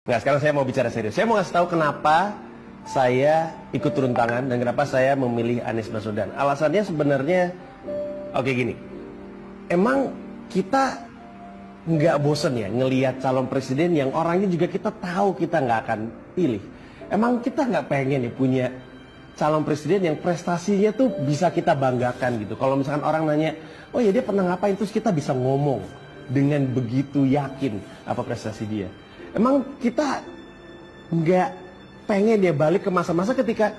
Nah, sekarang saya mau bicara serius. Saya mau ngasih tahu kenapa saya ikut turun tangan dan kenapa saya memilih Anies Baswedan. Alasannya sebenarnya, oke gini. Emang kita nggak bosen ya ngelihat calon presiden yang orangnya juga kita tahu kita nggak akan pilih. Emang kita nggak pengen ya punya calon presiden yang prestasinya tuh bisa kita banggakan gitu. Kalau misalkan orang nanya, oh ya dia pernah ngapain, terus kita bisa ngomong dengan begitu yakin apa prestasi dia. Emang kita nggak pengen dia balik ke masa-masa ketika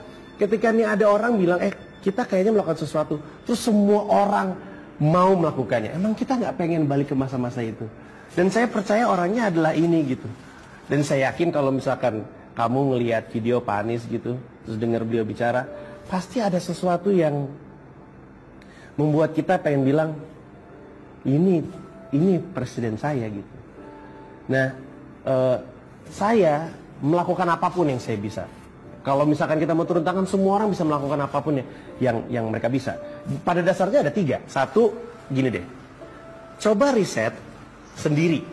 nih ada orang bilang, kita kayaknya melakukan sesuatu, terus semua orang mau melakukannya. Emang kita nggak pengen balik ke masa-masa itu? Dan saya percaya orangnya adalah ini gitu. Dan saya yakin kalau misalkan kamu ngelihat video Pak Anies gitu, terus dengar beliau bicara, pasti ada sesuatu yang membuat kita pengen bilang, ini presiden saya gitu. Nah, saya melakukan apapun yang saya bisa. Kalau misalkan kita mau turun tangan, semua orang bisa melakukan apapun yang mereka bisa. Pada dasarnya ada 3. Satu, gini deh, coba riset sendiri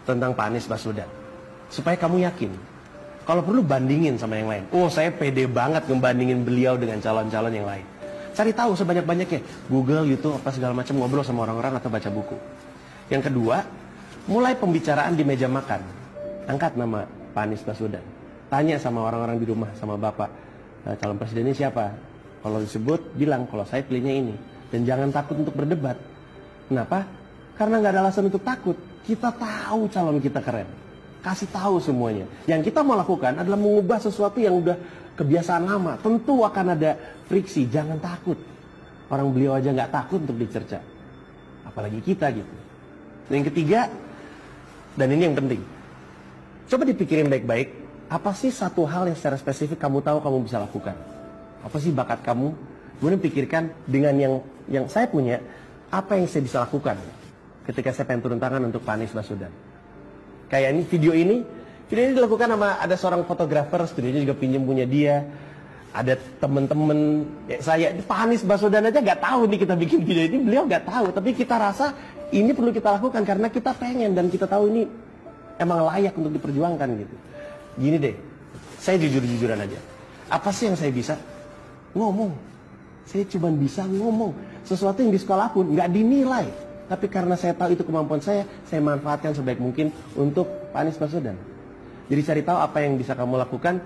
tentang Pak Anies Baswedan, supaya kamu yakin. Kalau perlu bandingin sama yang lain. Oh, saya pede banget ngebandingin beliau dengan calon-calon yang lain. Cari tahu sebanyak-banyaknya, Google, YouTube, apa segala macam, ngobrol sama orang-orang atau baca buku. Yang kedua, mulai pembicaraan di meja makan. Angkat nama Pak Anies Baswedan. Tanya sama orang-orang di rumah, sama bapak, calon presidennya siapa? Kalau disebut, bilang kalau saya pilihnya ini. Dan jangan takut untuk berdebat. Kenapa? Karena nggak ada alasan untuk takut. Kita tahu calon kita keren. Kasih tahu semuanya. Yang kita mau lakukan adalah mengubah sesuatu yang udah kebiasaan lama. Tentu akan ada friksi. Jangan takut. Orang beliau aja nggak takut untuk dicerca. Apalagi kita gitu. Dan yang ketiga, dan ini yang penting. Coba dipikirin baik-baik, apa sih satu hal yang secara spesifik kamu tahu kamu bisa lakukan? Apa sih bakat kamu? Kemudian pikirkan dengan yang saya punya, apa yang saya bisa lakukan ketika saya pengen turun tangan untuk Pak Anies Baswedan. Kayak ini, video ini dilakukan sama ada seorang fotografer, studionya juga pinjam punya dia. Ada temen-temen saya, Pak Anies Baswedan aja nggak tahu nih kita bikin video ini, beliau nggak tahu. Tapi kita rasa ini perlu kita lakukan karena kita pengen dan kita tahu ini emang layak untuk diperjuangkan gitu. Gini deh, saya jujur-jujuran aja. Apa sih yang saya bisa? Ngomong. Saya cuma bisa ngomong. Sesuatu yang di sekolah pun nggak dinilai. Tapi karena saya tahu itu kemampuan saya manfaatkan sebaik mungkin untuk Pak Anies Baswedan. Jadi cari tahu apa yang bisa kamu lakukan